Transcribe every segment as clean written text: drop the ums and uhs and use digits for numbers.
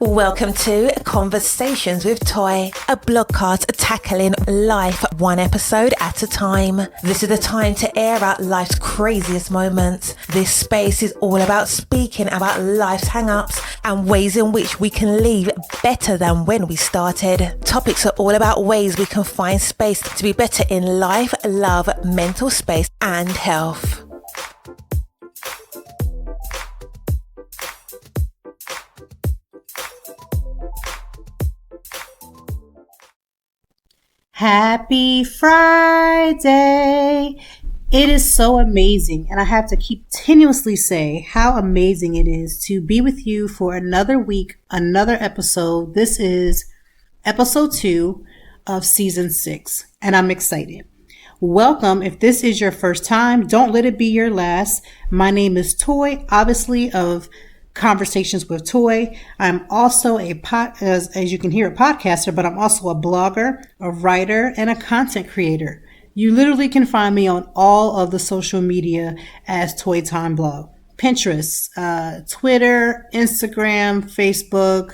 Welcome to Conversations with Toy, a blogcast tackling life one episode at a time. This is the time to air out life's craziest moments. This space is all about speaking about life's hang-ups and ways in which we can leave better than when we started. Topics are all about ways we can find space to be better in life, love, mental space, and health. Happy Friday! It is so amazing, and I have to continuously say how amazing it is to be with you for another week, another episode. This is episode 2 of season 6, and I'm excited. Welcome. If this is your first time, don't let it be your last. My name is Toy, obviously of Conversations with Toy. I'm also as you can hear, a podcaster, but I'm also a blogger, a writer, and a content creator. You literally can find me on all of the social media as Toy Time Blog. Pinterest, Twitter, Instagram, Facebook,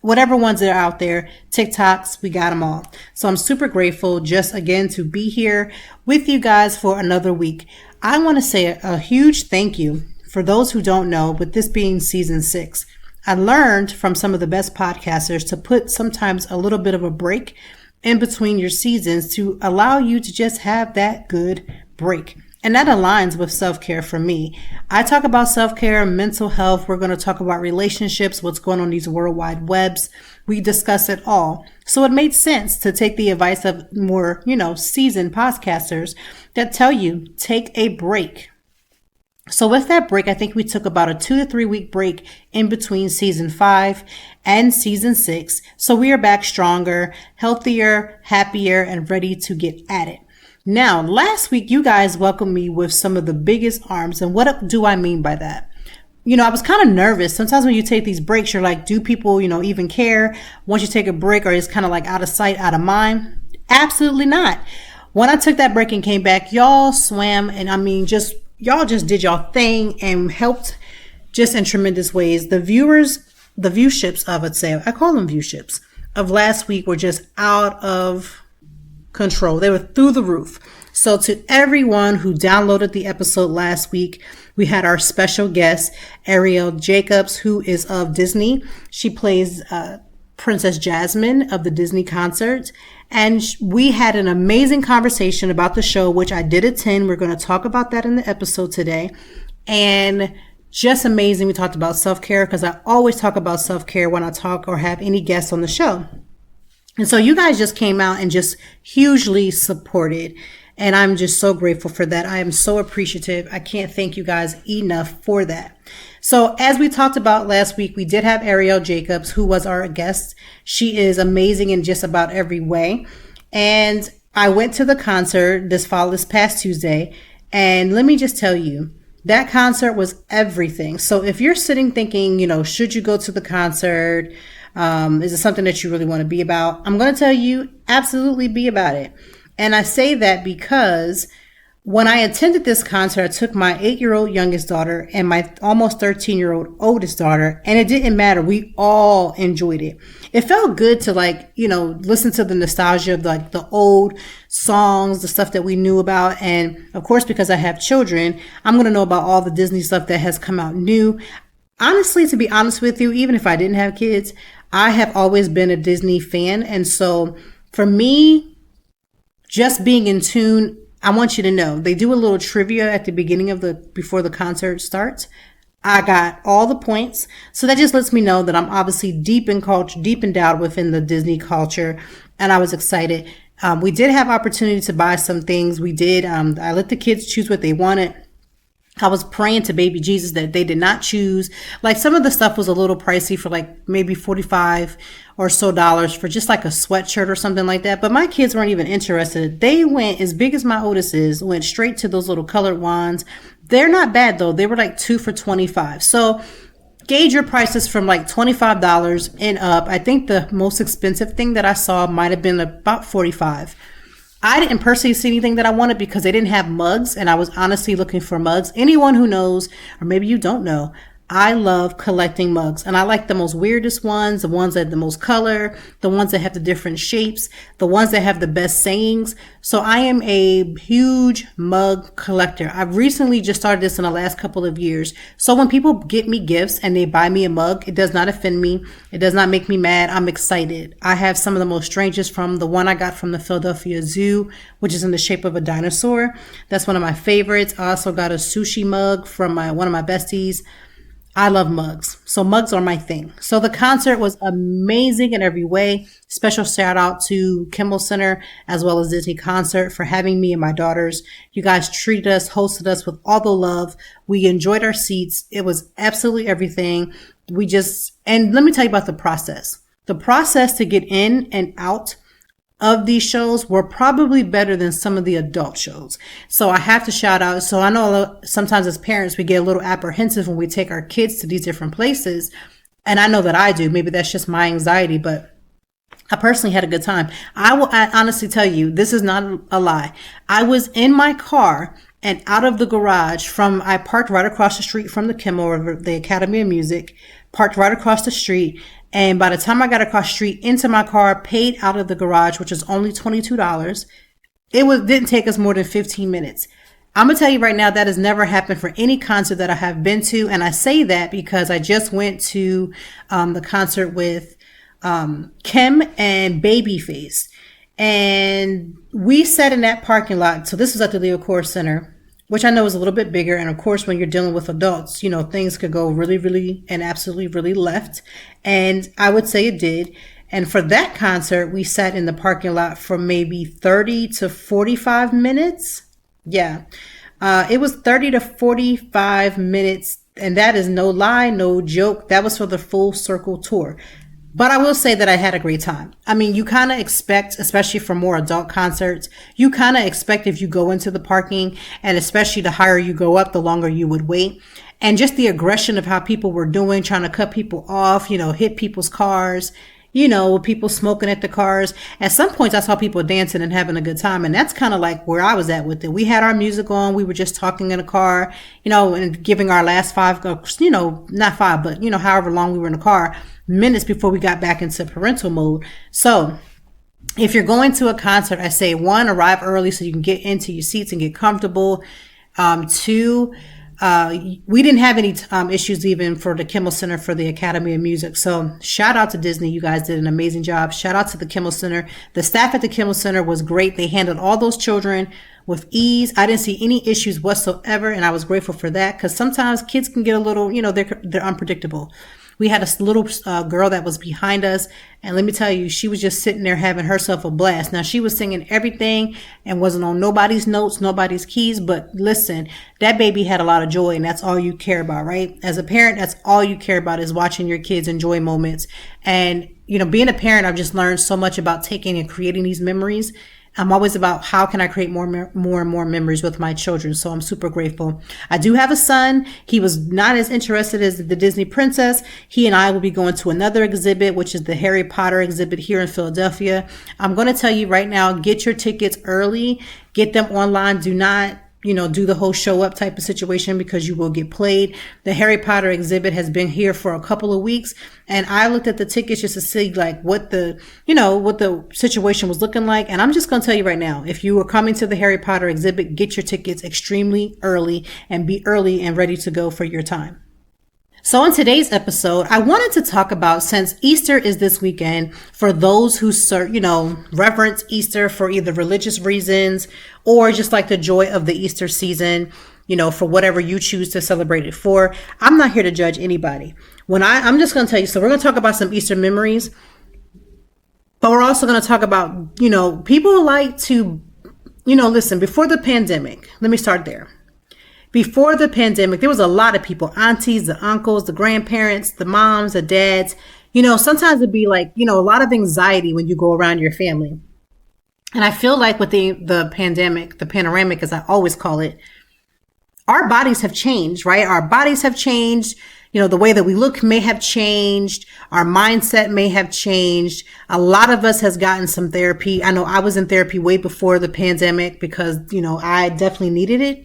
whatever ones that are out there, TikToks, we got them all. So I'm super grateful just again to be here with you guys for another week. I want to say a huge thank you. For those who don't know, with this being season 6, I learned from some of the best podcasters to put sometimes a little bit of a break in between your seasons to allow you to just have that good break. And that aligns with self-care for me. I talk about self-care, mental health. We're going to talk about relationships, what's going on these worldwide webs. We discuss it all. So it made sense to take the advice of more, seasoned podcasters that tell you, take a break. So with that break, I think we took about a 2 to 3 week break in between season 5 and season 6. So we are back stronger, healthier, happier, and ready to get at it. Now, last week, you guys welcomed me with some of the biggest arms. And what do I mean by that? I was kind of nervous. Sometimes when you take these breaks, you're like, do people, even care once you take a break, or it's kind of like out of sight, out of mind? Absolutely not. When I took that break and came back, y'all swam. And y'all just did y'all thing and helped just in tremendous ways. The viewships I call them viewships of last week were just out of control. They were through the roof. So to everyone who downloaded the episode last week, we had our special guest, Ariel Jacobs, who is of Disney. She plays Princess Jasmine of the Disney concert. And we had an amazing conversation about the show, which I did attend. We're going to talk about that in the episode today. And just amazing. We talked about self-care because I always talk about self-care when I talk or have any guests on the show. And so you guys just came out and just hugely supported. And I'm just so grateful for that. I am so appreciative. I can't thank you guys enough for that. So as we talked about last week, we did have Ariel Jacobs, who was our guest. She is amazing in just about every way. And I went to the concert this past Tuesday. And let me just tell you, that concert was everything. So if you're sitting thinking, should you go to the concert? Is it something that you really want to be about? I'm going to tell you, absolutely be about it. And I say that because when I attended this concert, I took my 8-year-old youngest daughter and my almost 13-year-old oldest daughter, and it didn't matter. We all enjoyed it. It felt good to listen to the nostalgia of the old songs, the stuff that we knew about. And of course, because I have children, I'm going to know about all the Disney stuff that has come out new. Honestly, to be honest with you, even if I didn't have kids, I have always been a Disney fan. And so for me, just being in tune, I want you to know they do a little trivia at the beginning before the concert starts. I got all the points. So that just lets me know that I'm obviously deep endowed within the Disney culture. And I was excited. We did have opportunity to buy some things. We did. I let the kids choose what they wanted. I was praying to baby Jesus that they did not choose. Some of the stuff was a little pricey for maybe $45 or so for just a sweatshirt or something like that. But my kids weren't even interested. They went, as big as my oldest is, went straight to those little colored wands. They're not bad though. They were 2 for $25. So gauge your prices from $25 and up. I think the most expensive thing that I saw might have been about $45. I didn't personally see anything that I wanted because they didn't have mugs, and I was honestly looking for mugs. Anyone who knows, or maybe you don't know, I love collecting mugs, and I like the most weirdest ones, the ones that have the most color, the ones that have the different shapes, the ones that have the best sayings. So I am a huge mug collector. I've recently just started this in the last couple of years. So when people get me gifts and they buy me a mug, it does not offend me. It does not make me mad. I'm excited. I have some of the most strangest, from the one I got from the Philadelphia Zoo, which is in the shape of a dinosaur. That's one of my favorites. I also got a sushi mug from one of my besties. I love mugs. So mugs are my thing. So the concert was amazing in every way. Special shout out to Kimmel Center as well as Disney Concert for having me and my daughters. You guys treated us, hosted us with all the love. We enjoyed our seats. It was absolutely everything. And let me tell you about the process. The process to get in and out of these shows were probably better than some of the adult shows. So I have to shout out. So I know sometimes as parents, we get a little apprehensive when we take our kids to these different places. And I know that I do. Maybe that's just my anxiety, but I personally had a good time. I honestly tell you, this is not a lie. I was in my car and out of the garage I parked right across the street from the Kimmel or the Academy of Music, parked right across the street. And by the time I got across the street into my car, paid out of the garage, which was only $22, didn't take us more than 15 minutes. I'm going to tell you right now, that has never happened for any concert that I have been to. And I say that because I just went to the concert with Kim and Babyface. And we sat in that parking lot. So this was at the Leo Core Center, which I know is a little bit bigger. And of course, when you're dealing with adults, things could go really, really and absolutely really left. And I would say it did. And for that concert, we sat in the parking lot for maybe 30 to 45 minutes. Yeah. It was 30 to 45 minutes. And that is no lie, no joke. That was for the Full Circle tour. But I will say that I had a great time. I mean, you kind of expect, especially for more adult concerts, you kind of expect if you go into the parking, and especially the higher you go up, the longer you would wait. And just the aggression of how people were doing, trying to cut people off, hit people's cars, people smoking at the cars. At some points, I saw people dancing and having a good time. And that's kind of like where I was at with it. We had our music on. We were just talking in the car, and giving our last not five, but, however long we were in the car, minutes before we got back into parental mode. So if you're going to a concert, I say, one, arrive early so you can get into your seats and get comfortable. Two, we didn't have any issues even for the Kimmel Center for the Academy of Music. So shout out to Disney. You guys did an amazing job. Shout out to the Kimmel Center. The staff at the Kimmel Center was great. They handled all those children with ease. I didn't see any issues whatsoever, and I was grateful for that, because sometimes kids can get a little, they're unpredictable. We had a little girl that was behind us, and let me tell you, she was just sitting there having herself a blast. Now, she was singing everything and wasn't on nobody's notes, nobody's keys, but listen, that baby had a lot of joy, and that's all you care about, right? As a parent, that's all you care about, is watching your kids enjoy moments. And, being a parent, I've just learned so much about taking and creating these memories. I'm always about how can I create more and more memories with my children. So I'm super grateful. I do have a son. He was not as interested as the Disney princess. He and I will be going to another exhibit, which is the Harry Potter exhibit here in Philadelphia. I'm going to tell you right now, get your tickets early, get them online. Do not do the whole show up type of situation, because you will get played. The Harry Potter exhibit has been here for a couple of weeks, and I looked at the tickets just to see like what the situation was looking like. And I'm just going to tell you right now, if you are coming to the Harry Potter exhibit, get your tickets extremely early and be early and ready to go for your time. So in today's episode, I wanted to talk about, since Easter is this weekend, for those who reverence Easter for either religious reasons or just like the joy of the Easter season, for whatever you choose to celebrate it for. I'm not here to judge anybody. I'm just going to tell you, so we're going to talk about some Easter memories, but we're also going to talk about, people like to, listen, before the pandemic, let me start there. Before the pandemic, there was a lot of people, aunties, the uncles, the grandparents, the moms, the dads. Sometimes it'd be like, a lot of anxiety when you go around your family. And I feel like with the pandemic, the panoramic, as I always call it, our bodies have changed, right? Our bodies have changed. The way that we look may have changed. Our mindset may have changed. A lot of us has gotten some therapy. I know I was in therapy way before the pandemic because, I definitely needed it.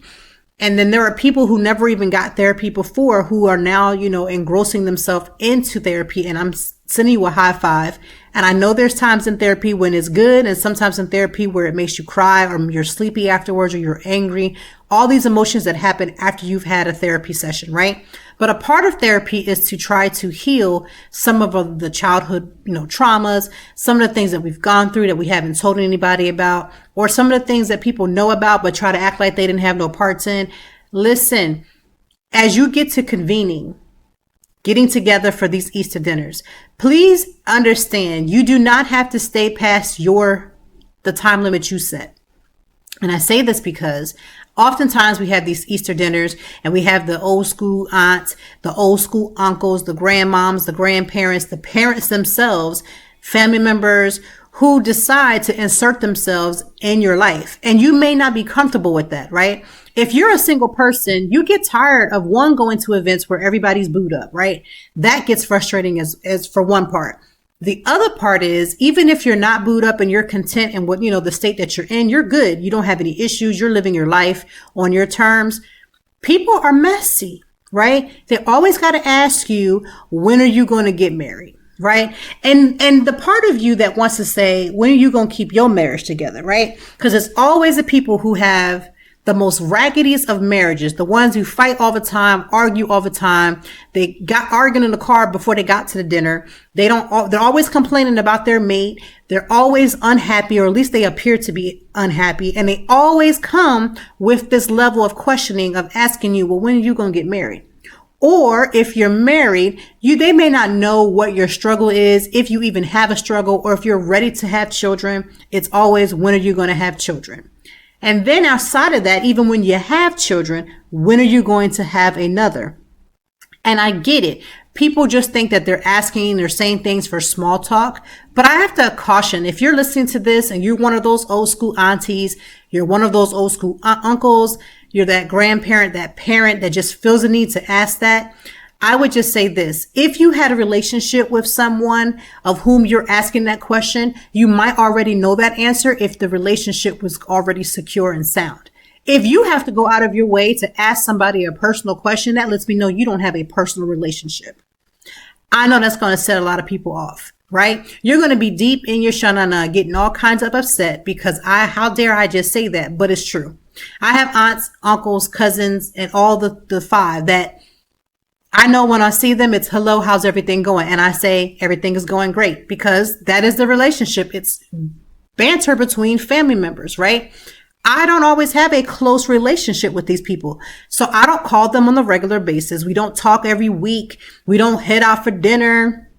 And then there are people who never even got therapy before who are now, engrossing themselves into therapy. And I'm sending you a high five. And I know there's times in therapy when it's good and sometimes in therapy where it makes you cry or you're sleepy afterwards or you're angry. All these emotions that happen after you've had a therapy session, right? But a part of therapy is to try to heal some of the childhood, traumas, some of the things that we've gone through that we haven't told anybody about, or some of the things that people know about but try to act like they didn't have no parts in. Listen, as you get to convening, getting together for these Easter dinners, please understand you do not have to stay past the time limit you set. And I say this because oftentimes we have these Easter dinners and we have the old school aunts, the old school uncles, the grandmoms, the grandparents, the parents themselves, family members who decide to insert themselves in your life. And you may not be comfortable with that, right? If you're a single person, you get tired of going to events where everybody's booed up, right? That gets frustrating as for one part. The other part is, even if you're not booed up and you're content in what, the state that you're in, you're good. You don't have any issues. You're living your life on your terms. People are messy, right? They always got to ask you, when are you going to get married? Right. And the part of you that wants to say, when are you going to keep your marriage together? Right. Because it's always the people who have the most raggediest of marriages, the ones who fight all the time, argue all the time. They got arguing in the car before they got to the dinner. They're always complaining about their mate. They're always unhappy, or at least they appear to be unhappy. And they always come with this level of questioning of asking you, well, when are you going to get married? Or if you're married, they may not know what your struggle is, if you even have a struggle, or if you're ready to have children. It's always, when are you going to have children? And then outside of that, even when you have children, when are you going to have another? And I get it. People just think that they're saying things for small talk. But I have to caution, if you're listening to this and you're one of those old school aunties, you're one of those old school uncles, you're that grandparent, that parent that just feels the need to ask that, I would just say this. If you had a relationship with someone of whom you're asking that question, you might already know that answer if the relationship was already secure and sound. If you have to go out of your way to ask somebody a personal question, that lets me know you don't have a personal relationship. I know that's going to set a lot of people off, right? You're going to be deep in your shanana, getting all kinds of upset because how dare I just say that? But it's true. I have aunts, uncles, cousins, and all the five that I know when I see them, it's hello, how's everything going? And I say everything is going great because that is the relationship. It's banter between family members, right? I don't always have a close relationship with these people. So I don't call them on a regular basis. We don't talk every week. We don't head out for dinner.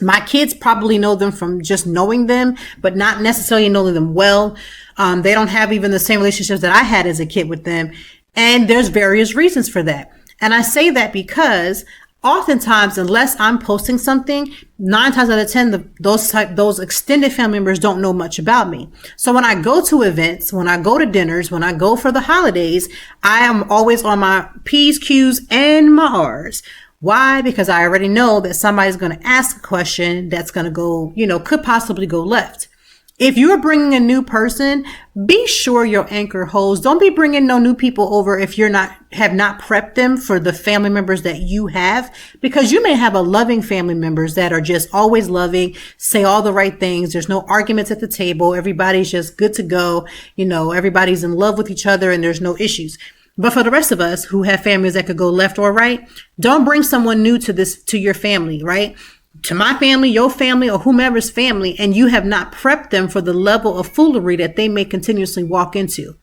My kids probably know them from just knowing them, but not necessarily knowing them well. They don't have even the same relationships that I had as a kid with them. And there's various reasons for that. And I say that because oftentimes, unless I'm posting something, 9 times out of 10, those extended family members don't know much about me. So when I go to events, when I go to dinners, when I go for the holidays, I am always on my P's, Q's, and my R's. Why? Because I already know that somebody's going to ask a question that's going to go, could possibly go left. If you're bringing a new person, be sure your anchor holds. Don't be bringing no new people over if have not prepped them for the family members that you have, because you may have a loving family members that are just always loving, say all the right things. There's no arguments at the table. Everybody's just good to go. Everybody's in love with each other and there's no issues. But for the rest of us who have families that could go left or right, don't bring someone new to your family, right? To my family, your family, or whomever's family, and you have not prepped them for the level of foolery that they may continuously walk into.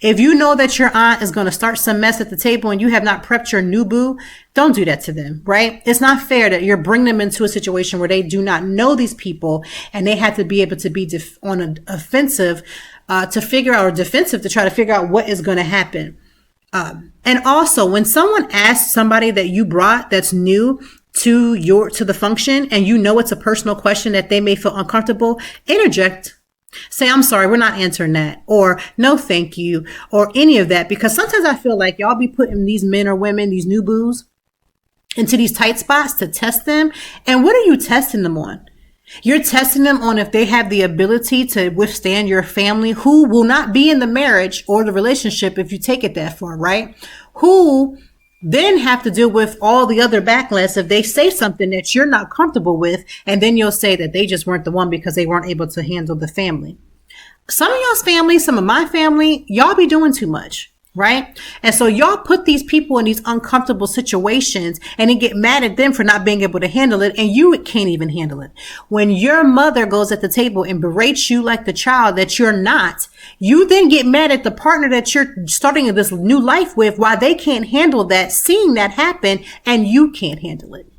If you know that your aunt is going to start some mess at the table and you have not prepped your new boo, don't do that to them, right? It's not fair that you're bringing them into a situation where they do not know these people and they have to be able to be on an offensive to figure out, or defensive to try to figure out what is going to happen. And also, when someone asks somebody that you brought that's new to the function, and it's a personal question that they may feel uncomfortable, interject. Say, I'm sorry, we're not answering that, or no, thank you, or any of that. Because sometimes I feel like y'all be putting these men or women, these new boos, into these tight spots to test them. And what are you testing them on? You're testing them on if they have the ability to withstand your family who will not be in the marriage or the relationship if you take it that far, right? Who then have to deal with all the other backlash if they say something that you're not comfortable with, and then you'll say that they just weren't the one because they weren't able to handle the family. Some of y'all's family, some of my family, y'all be doing too much. Right? And so y'all put these people in these uncomfortable situations and then get mad at them for not being able to handle it. And you can't even handle it. When your mother goes at the table and berates you like the child that you're not, you then get mad at the partner that you're starting this new life with while they can't handle that, seeing that happen, and you can't handle it.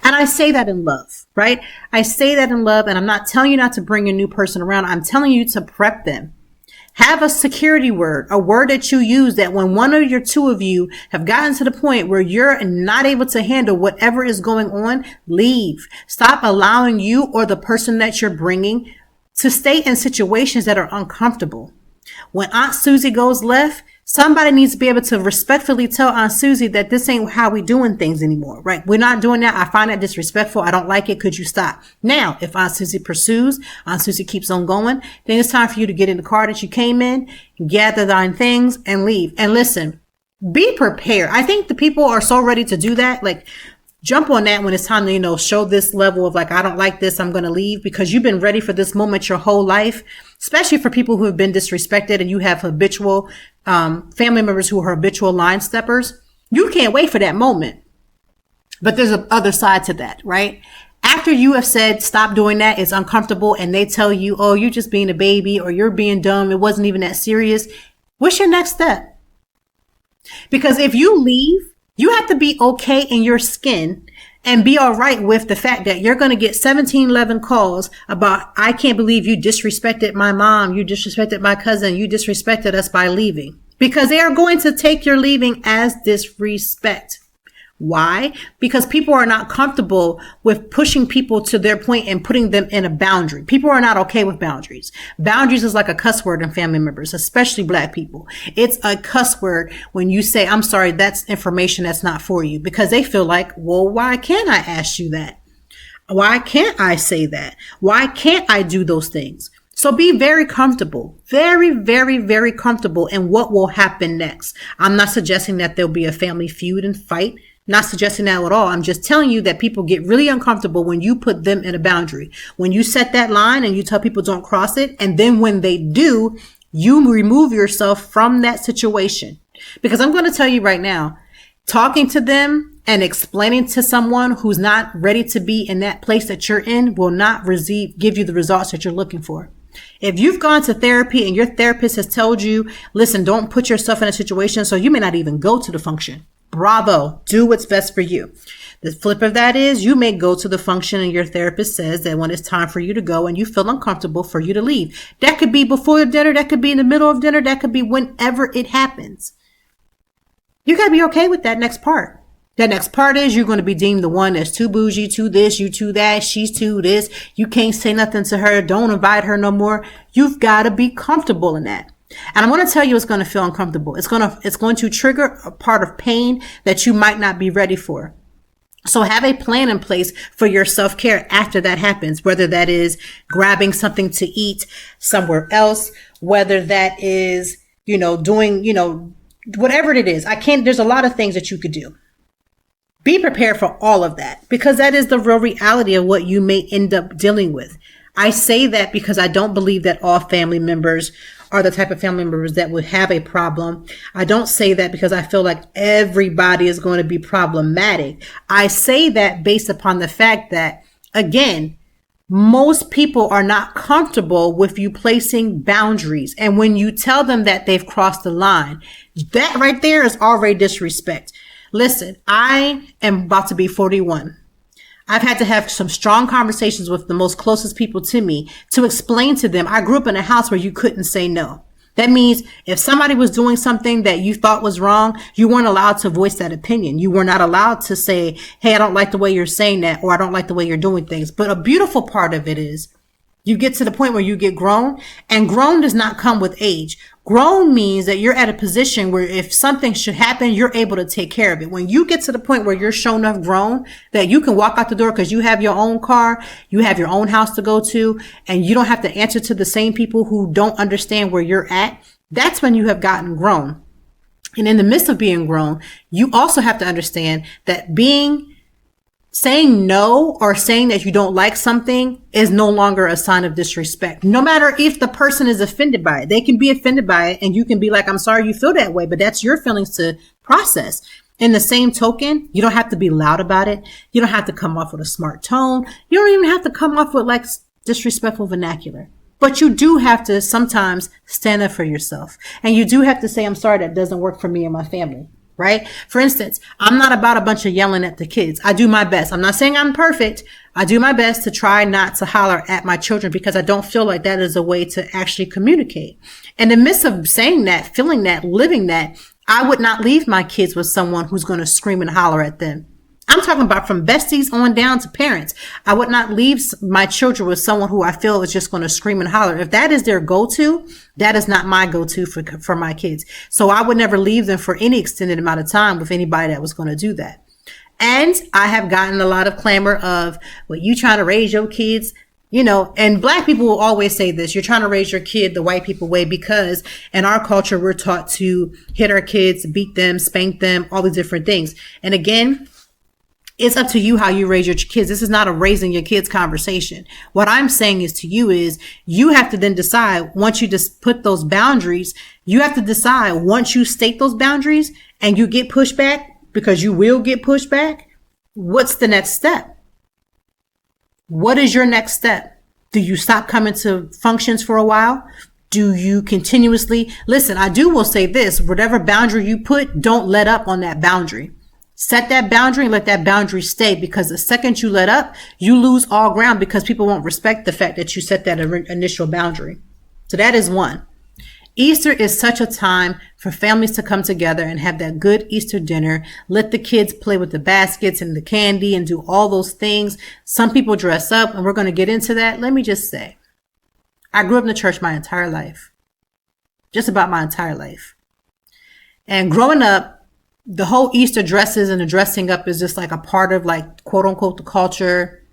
And I say that in love, right? I say that in love, and I'm not telling you not to bring a new person around. I'm telling you to prep them. Have a security word, a word that you use that when one or two of you have gotten to the point where you're not able to handle whatever is going on, leave. Stop allowing you or the person that you're bringing to stay in situations that are uncomfortable. When Aunt Susie goes left, somebody needs to be able to respectfully tell Aunt Susie that this ain't how we doing things anymore, right? We're not doing that. I find that disrespectful. I don't like it. Could you stop? Now, if Aunt Susie pursues, Aunt Susie keeps on going, then it's time for you to get in the car that you came in, gather thine things, and leave. And listen, be prepared. I think the people are so ready to do that. Like, jump on that when it's time to, show this level of like, I don't like this, I'm going to leave, because you've been ready for this moment your whole life, especially for people who have been disrespected and you have habitual family members who are habitual line steppers. You can't wait for that moment. But there's a other side to that, right? After you have said, stop doing that, it's uncomfortable, and they tell you, oh, you're just being a baby or you're being dumb, it wasn't even that serious. What's your next step? Because if you leave, you have to be okay in your skin and be all right with the fact that you're going to get 1711 calls about, I can't believe you disrespected my mom, you disrespected my cousin, you disrespected us by leaving. Because they are going to take your leaving as disrespect. Why? Because people are not comfortable with pushing people to their point and putting them in a boundary. People are not okay with boundaries. Boundaries is like a cuss word in family members, especially Black people. It's a cuss word when you say, I'm sorry, that's information that's not for you, because they feel like, well, why can't I ask you that? Why can't I say that? Why can't I do those things? So be very comfortable, very, very, very comfortable in what will happen next. I'm not suggesting that there'll be a family feud and fight. Not suggesting that at all. I'm just telling you that people get really uncomfortable when you put them in a boundary. When you set that line and you tell people don't cross it, and then when they do, you remove yourself from that situation. Because I'm going to tell you right now, talking to them and explaining to someone who's not ready to be in that place that you're in will not give you the results that you're looking for. If you've gone to therapy and your therapist has told you, listen, don't put yourself in a situation, so you may not even go to the function. Bravo. Do what's best for you. The flip of that is you may go to the function and your therapist says that when it's time for you to go and you feel uncomfortable, for you to leave. That could be before dinner. That could be in the middle of dinner. That could be whenever it happens. You got to be okay with that next part. That next part is you're going to be deemed the one that's too bougie, too this, you too that, she's too this. You can't say nothing to her. Don't invite her no more. You've got to be comfortable in that. And I'm going to tell you it's going to feel uncomfortable. It's going to trigger a part of pain that you might not be ready for. So have a plan in place for your self-care after that happens, whether that is grabbing something to eat somewhere else, whether that is, doing, whatever it is. There's a lot of things that you could do. Be prepared for all of that, because that is the real reality of what you may end up dealing with. I say that because I don't believe that all family members are the type of family members that would have a problem. I don't say that because I feel like everybody is going to be problematic. I say that based upon the fact that, again, most people are not comfortable with you placing boundaries. And when you tell them that they've crossed the line, that right there is already disrespect. Listen, I am about to be 41. I've had to have some strong conversations with the most closest people to me to explain to them, I grew up in a house where you couldn't say no. That means if somebody was doing something that you thought was wrong, you weren't allowed to voice that opinion. You were not allowed to say, hey, I don't like the way you're saying that, or I don't like the way you're doing things. But a beautiful part of it is You get to the point where you get grown, and grown does not come with age. Grown means that you're at a position where if something should happen, you're able to take care of it. When you get to the point where you're shown enough grown that you can walk out the door because you have your own car, you have your own house to go to, and you don't have to answer to the same people who don't understand where you're at, that's when you have gotten grown. And in the midst of being grown, you also have to understand that saying no or saying that you don't like something is no longer a sign of disrespect. No matter if the person is offended by it, they can be offended by it and you can be like, I'm sorry you feel that way, but that's your feelings to process. In the same token, you don't have to be loud about it. You don't have to come off with a smart tone. You don't even have to come off with like disrespectful vernacular. But you do have to sometimes stand up for yourself. And you do have to say, I'm sorry, that doesn't work for me and my family. Right? For instance, I'm not about a bunch of yelling at the kids. I do my best. I'm not saying I'm perfect. I do my best to try not to holler at my children because I don't feel like that is a way to actually communicate. In the midst of saying that, feeling that, living that, I would not leave my kids with someone who's going to scream and holler at them. I'm talking about from besties on down to parents. I would not leave my children with someone who I feel is just going to scream and holler. If that is their go-to, that is not my go-to for my kids. So I would never leave them for any extended amount of time with anybody that was going to do that. And I have gotten a lot of clamor of, well, you trying to raise your kids, and black people will always say this, you're trying to raise your kid the white people way, because in our culture, we're taught to hit our kids, beat them, spank them, all these different things. And again, it's up to you how you raise your kids. This is not a raising your kids conversation. What I'm saying is to you is you have to then decide once you just put those boundaries, you have to decide once you state those boundaries and you get pushback, because you will get pushback. What's the next step? What is your next step? Do you stop coming to functions for a while? Do you continuously listen? Will say this, whatever boundary you put, don't let up on that boundary. Set that boundary and let that boundary stay, because the second you let up, you lose all ground because people won't respect the fact that you set that initial boundary. So that is one. Easter is such a time for families to come together and have that good Easter dinner. Let the kids play with the baskets and the candy and do all those things. Some people dress up, and we're going to get into that. Let me just say, I grew up in the church my entire life, just about my entire life. And growing up, the whole Easter dresses and the dressing up is just like a part of like, quote unquote, the culture,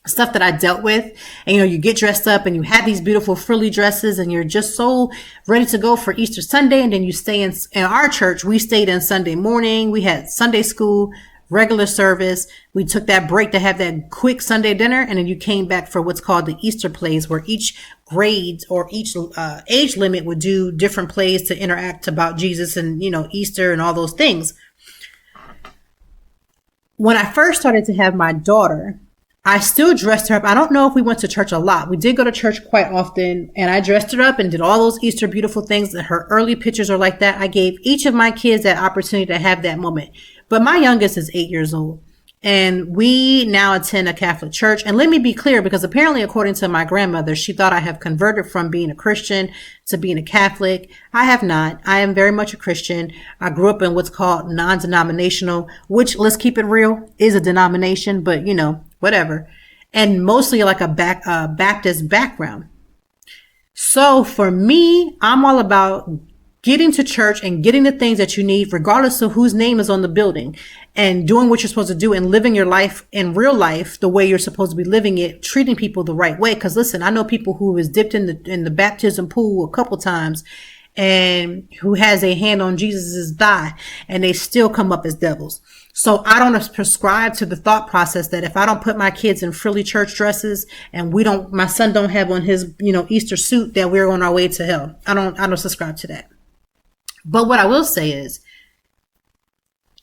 stuff that I dealt with. And, you get dressed up and you have these beautiful frilly dresses and you're just so ready to go for Easter Sunday. And then you stay in our church. We stayed in Sunday morning. We had Sunday school, regular service. We took that break to have that quick Sunday dinner. And then you came back for what's called the Easter plays, where each grade or each age limit would do different plays to interact about Jesus and, Easter and all those things. When I first started to have my daughter, I still dressed her up. I don't know if we went to church a lot. We did go to church quite often, and I dressed her up and did all those Easter beautiful things. Her early pictures are like that. I gave each of my kids that opportunity to have that moment. But my youngest is 8 years old, and we now attend a Catholic church. And let me be clear, because apparently, according to my grandmother, she thought I have converted from being a Christian to being a Catholic. I have not. I am very much a Christian. I grew up in what's called non-denominational, which, let's keep it real, is a denomination, but whatever. And mostly like a Baptist background. So for me, I'm all about getting to church and getting the things that you need, regardless of whose name is on the building, and doing what you're supposed to do and living your life in real life the way you're supposed to be living it, treating people the right way. Because listen, I know people who has dipped in the baptism pool a couple times and who has a hand on Jesus's thigh, and they still come up as devils. So I don't prescribe to the thought process that if I don't put my kids in frilly church dresses and my son don't have on his, Easter suit, that we're on our way to hell. I don't subscribe to that. But what I will say is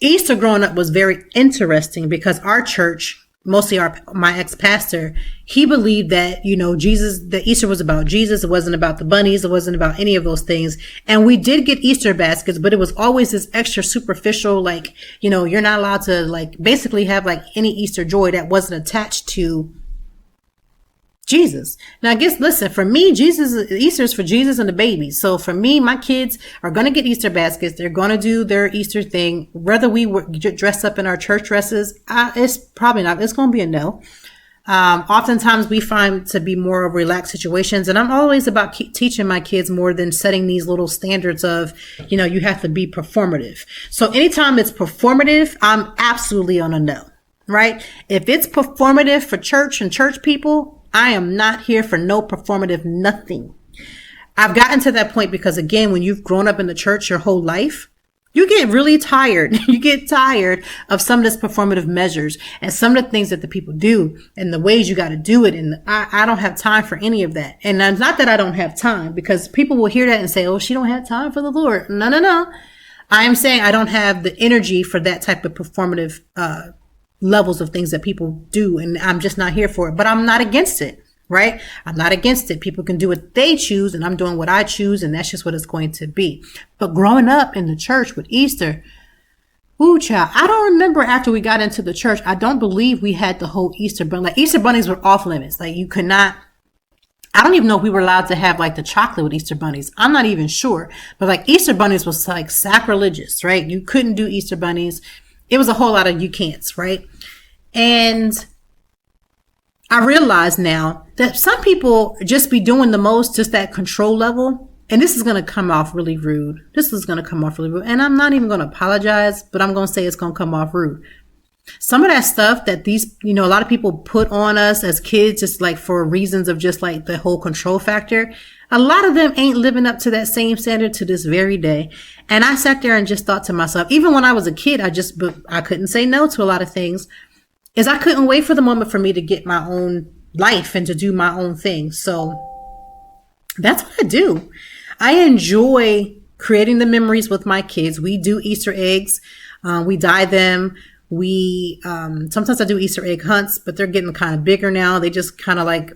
Easter growing up was very interesting, because our church, mostly my ex-pastor, he believed that, that Easter was about Jesus. It wasn't about the bunnies. It wasn't about any of those things. And we did get Easter baskets, but it was always this extra superficial, like, you're not allowed to like basically have like any Easter joy that wasn't attached to Jesus. Now, I guess, listen, for me, Easter is for Jesus and the babies. So for me, my kids are going to get Easter baskets. They're going to do their Easter thing. Whether we dress up in our church dresses, it's probably not. It's going to be a no. Oftentimes we find to be more relaxed situations. And I'm always about teaching my kids more than setting these little standards of, you have to be performative. So anytime it's performative, I'm absolutely on a no, right? If it's performative for church and church people, I am not here for no performative nothing. I've gotten to that point because, again, when you've grown up in the church your whole life, you get really tired. You get tired of some of this performative measures and some of the things that the people do and the ways you got to do it. And I don't have time for any of that. And it's not that I don't have time, because people will hear that and say, oh, she don't have time for the Lord. No. I am saying I don't have the energy for that type of performative levels of things that people do. And I'm just not here for it, but I'm not against it. Right? I'm not against it. People can do what they choose, and I'm doing what I choose, and that's just what it's going to be. But growing up in the church with Easter, ooh, child, I don't remember after we got into the church, I don't believe we had the whole Easter bunny. Like, Easter bunnies were off limits. Like, you could not, I don't even know if we were allowed to have like the chocolate with Easter bunnies. I'm not even sure. But like, Easter bunnies was like sacrilegious, right? You couldn't do Easter bunnies. It was a whole lot of you can'ts, right? And I realize now that some people just be doing the most, just that control level. And this is going to come off really rude. And I'm not even going to apologize, but I'm going to say it's going to come off rude. Some of that stuff that these, a lot of people put on us as kids, just like for reasons of just like the whole control factor. A lot of them ain't living up to that same standard to this very day. And I sat there and just thought to myself, even when I was a kid, I couldn't say no to a lot of things. Is I couldn't wait for the moment for me to get my own life and to do my own thing. So that's what I do. I enjoy creating the memories with my kids. We do Easter eggs. We dye them. We sometimes I do Easter egg hunts, but they're getting kind of bigger now. They just kind of like,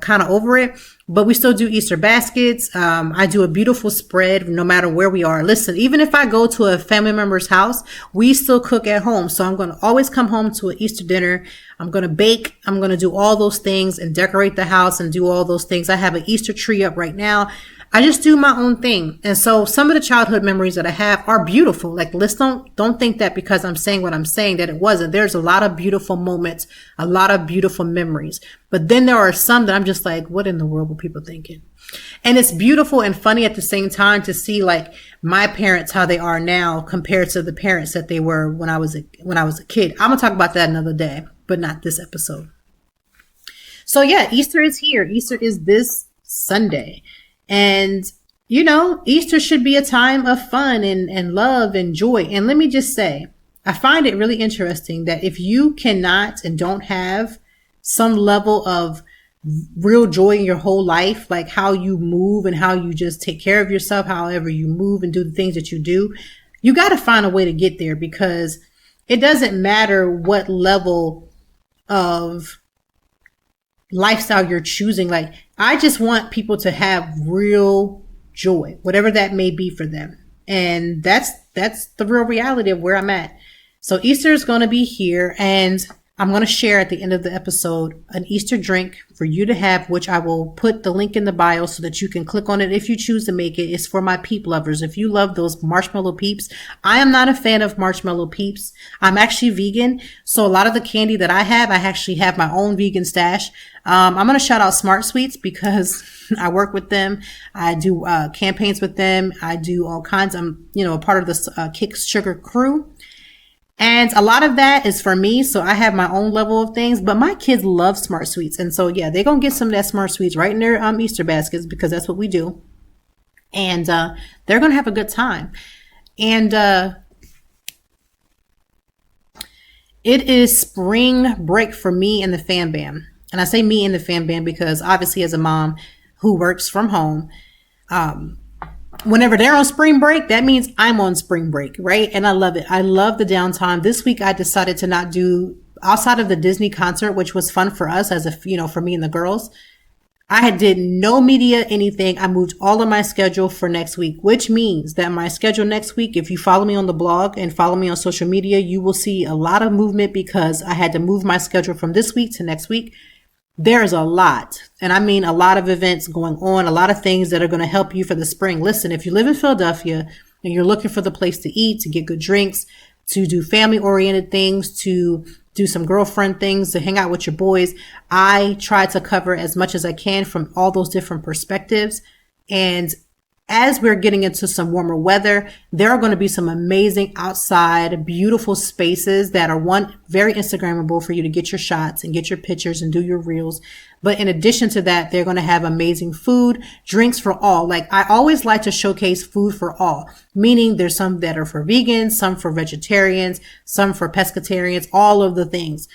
kind of over it. But we still do Easter baskets. I do a beautiful spread no matter where we are. Listen, even if I go to a family member's house, we still cook at home. So I'm going to always come home to an Easter dinner. I'm going to bake. I'm going to do all those things and decorate the house and do all those things. I have an Easter tree up right now. I just do my own thing. And so some of the childhood memories that I have are beautiful. Like, don't think that because I'm saying what I'm saying that it wasn't. There's a lot of beautiful moments, a lot of beautiful memories. But then there are some that I'm just like, what in the world were people thinking? And it's beautiful and funny at the same time to see like my parents, how they are now compared to the parents that they were when I was a kid. I'm gonna talk about that another day, but not this episode. So yeah, Easter is here. Easter is this Sunday. And, Easter should be a time of fun and love and joy. And let me just say, I find it really interesting that if you cannot and don't have some level of real joy in your whole life, like how you move and how you just take care of yourself, however you move and do the things that you do, you got to find a way to get there, because it doesn't matter what level of lifestyle you're choosing. Like, I just want people to have real joy, whatever that may be for them. And that's the real reality of where I'm at. So Easter is going to be here, and I'm going to share at the end of the episode an Easter drink for you to have, which I will put the link in the bio so that you can click on it if you choose to make it. It's for my peep lovers. If you love those marshmallow peeps, I am not a fan of marshmallow peeps. I'm actually vegan. So a lot of the candy that I actually have my own vegan stash. I'm going to shout out Smart Sweets because I work with them. I do campaigns with them. I do all kinds. I'm, a part of the Kick Sugar crew. And a lot of that is for me. So I have my own level of things, but my kids love Smart Sweets. And so, yeah, they're going to get some of that Smart Sweets right in their Easter baskets, because that's what we do. And they're going to have a good time. And it is spring break for me and the fam bam. And I say me and the fam bam because obviously as a mom who works from home, whenever they're on spring break, that means I'm on spring break, right? And I love it. I love the downtime. This week, I decided to not do outside of the Disney concert, which was fun for us for me and the girls. I did no media, anything. I moved all of my schedule for next week, which means that my schedule next week, if you follow me on the blog and follow me on social media, you will see a lot of movement because I had to move my schedule from this week to next week. There's a lot, and I mean a lot of events going on, a lot of things that are going to help you for the spring. Listen, if you live in Philadelphia and you're looking for the place to eat, to get good drinks, to do family oriented things, to do some girlfriend things, to hang out with your boys. I try to cover as much as I can from all those different perspectives. And as we're getting into some warmer weather, there are going to be some amazing outside, beautiful spaces that are very Instagrammable for you to get your shots and get your pictures and do your reels. But in addition to that, they're going to have amazing food, drinks for all. Like, I always like to showcase food for all, meaning there's some that are for vegans, some for vegetarians, some for pescatarians, all of the things.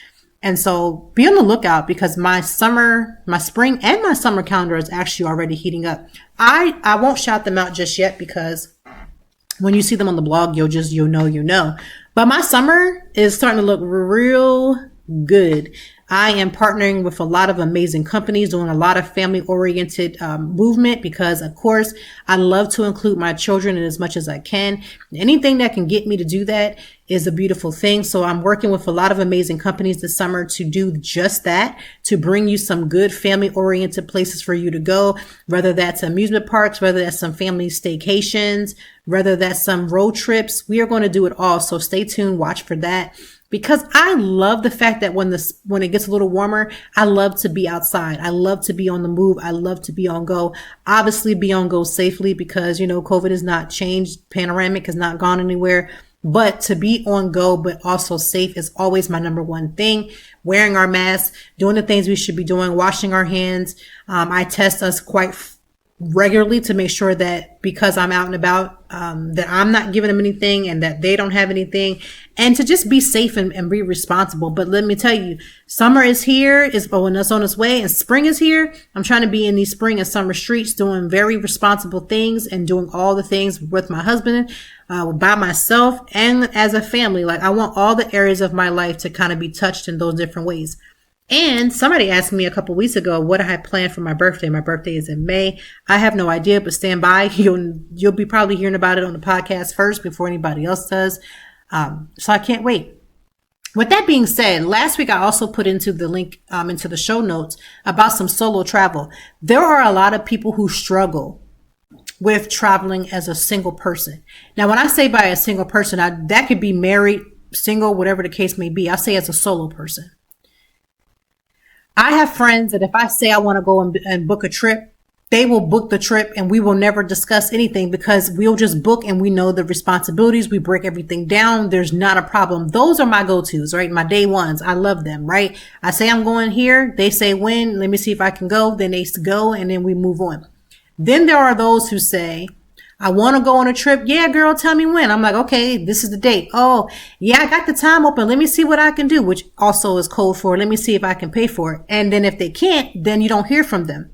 And so be on the lookout, because my spring and my summer calendar is actually already heating up. I won't shout them out just yet, because when you see them on the blog, you'll know. But my summer is starting to look real good. I am partnering with a lot of amazing companies, doing a lot of family oriented movement, because of course I love to include my children in as much as I can. Anything that can get me to do that is a beautiful thing. So I'm working with a lot of amazing companies this summer to do just that, to bring you some good family oriented places for you to go, whether that's amusement parks, whether that's some family staycations, whether that's some road trips. We are going to do it all. So stay tuned, watch for that. Because I love the fact that when it gets a little warmer, I love to be outside. I love to be on the move. I love to be on go. Obviously be on go safely, because, COVID has not changed. Panoramic has not gone anywhere. But to be on go, but also safe, is always my number one thing. Wearing our masks, doing the things we should be doing, washing our hands. I test us quite regularly to make sure that, because I'm out and about, that I'm not giving them anything and that they don't have anything, and to just be safe and be responsible. But let me tell you, summer is here, it's on its way, and spring is here. I'm trying to be in these spring and summer streets, doing very responsible things and doing all the things with my husband, by myself, and as a family. Like, I want all the areas of my life to kind of be touched in those different ways. And somebody asked me a couple weeks ago what I had planned for my birthday. My birthday is in May. I have no idea, but stand by. You'll be probably hearing about it on the podcast first before anybody else does. So I can't wait. With that being said, last week I also put into the link into the show notes about some solo travel. There are a lot of people who struggle with traveling as a single person. Now, when I say by a single person, that could be married, single, whatever the case may be. I say as a solo person. I have friends that if I say I want to go and book a trip, they will book the trip and we will never discuss anything, because we'll just book and we know the responsibilities. We break everything down. There's not a problem. Those are my go-tos, right? My day ones. I love them, right? I say I'm going here. They say when. Let me see if I can go. Then they go, and then we move on. Then there are those who say, I want to go on a trip. Yeah, girl, tell me when. I'm like, okay, this is the date. Oh, yeah, I got the time open. Let me see what I can do, which also is code for, let me see if I can pay for it. And then if they can't, then you don't hear from them.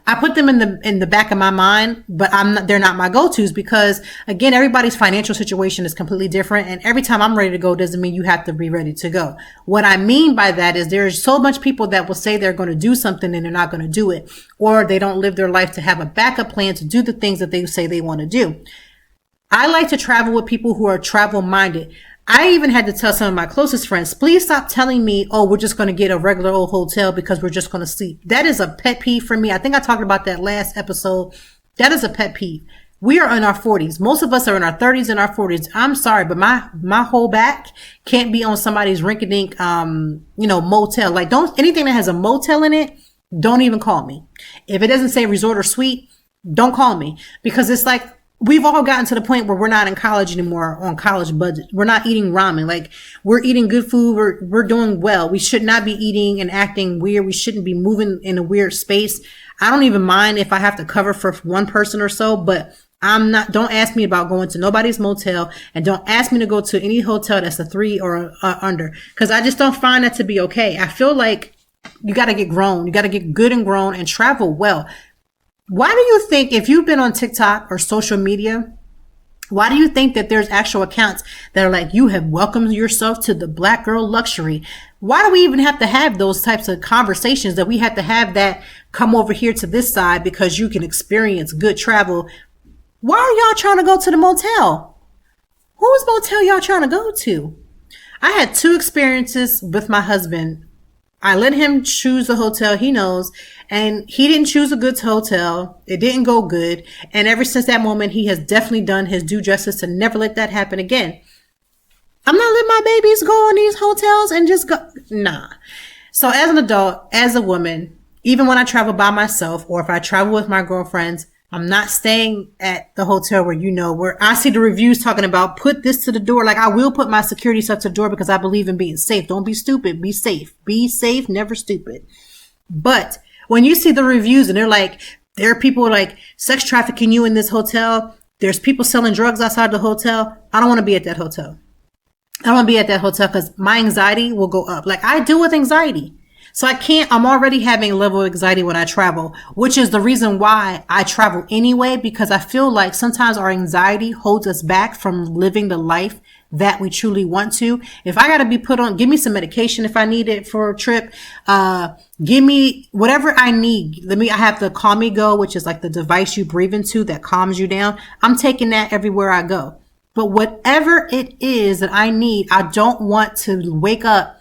I put them in the back of my mind, but they're not my go-tos, because again, everybody's financial situation is completely different. And every time I'm ready to go doesn't mean you have to be ready to go. What I mean by that is there's so much people that will say they're going to do something and they're not going to do it, or they don't live their life to have a backup plan to do the things that they say they want to do. I like to travel with people who are travel minded. I even had to tell some of my closest friends, please stop telling me, oh, we're just going to get a regular old hotel because we're just going to sleep. That is a pet peeve for me. I think I talked about that last episode. That is a pet peeve. We are in our 40s. Most of us are in our 30s and our 40s. I'm sorry, but my whole back can't be on somebody's rinky-dink, motel. Like, anything that has a motel in it, don't even call me. If it doesn't say resort or suite, don't call me, because it's like, we've all gotten to the point where we're not in college anymore on college budget. We're not eating ramen. Like, we're eating good food. We're doing well. We should not be eating and acting weird. We shouldn't be moving in a weird space. I don't even mind if I have to cover for one person or so, but don't ask me about going to nobody's motel, and don't ask me to go to any hotel that's a 3 or under, because I just don't find that to be okay. I feel like you got to get grown. You got to get good and grown and travel well. Why do you think, if you've been on TikTok or social media, why do you think that there's actual accounts that are like, you have welcomed yourself to the Black girl luxury? Why do we even have to have those types of conversations, that we have to have that come over here to this side because you can experience good travel? Why are y'all trying to go to the motel? Whose motel y'all trying to go to? I had 2 experiences with my husband. I let him choose the hotel he knows, and he didn't choose a good hotel. It didn't go good. And ever since that moment, he has definitely done his due justice to never let that happen again. I'm not letting my babies go on these hotels and just go. Nah. So as an adult, as a woman, even when I travel by myself or if I travel with my girlfriends, I'm not staying at the hotel where I see the reviews talking about put this to the door. Like, I will put my security stuff to the door because I believe in being safe. Don't be stupid. Be safe. Be safe. Never stupid. But when you see the reviews and they're like, there are people like sex trafficking you in this hotel. There's people selling drugs outside the hotel. I don't want to be at that hotel. I don't want to be at that hotel because my anxiety will go up. Like, I deal with anxiety. So I'm already having a level of anxiety when I travel, which is the reason why I travel anyway, because I feel like sometimes our anxiety holds us back from living the life that we truly want to. If I got to be put on, give me some medication if I need it for a trip. Give me whatever I need. I have the Calm Me Go, which is like the device you breathe into that calms you down. I'm taking that everywhere I go. But whatever it is that I need, I don't want to wake up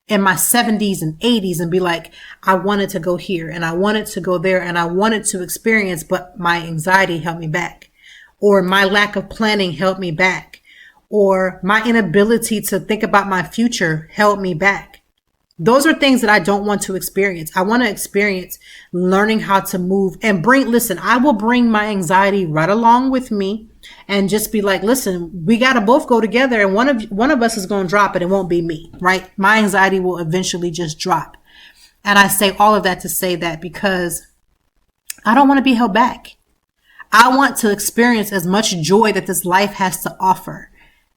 in my 70s and 80s and be like, I wanted to go here and I wanted to go there and I wanted to experience, but my anxiety held me back, or my lack of planning held me back, or my inability to think about my future held me back. Those are things that I don't want to experience. I want to experience learning how to move and I will bring my anxiety right along with me and just be like, listen, we got to both go together and one of us is going to drop it. It won't be me, right? My anxiety will eventually just drop. And I say all of that to say that because I don't want to be held back. I want to experience as much joy that this life has to offer.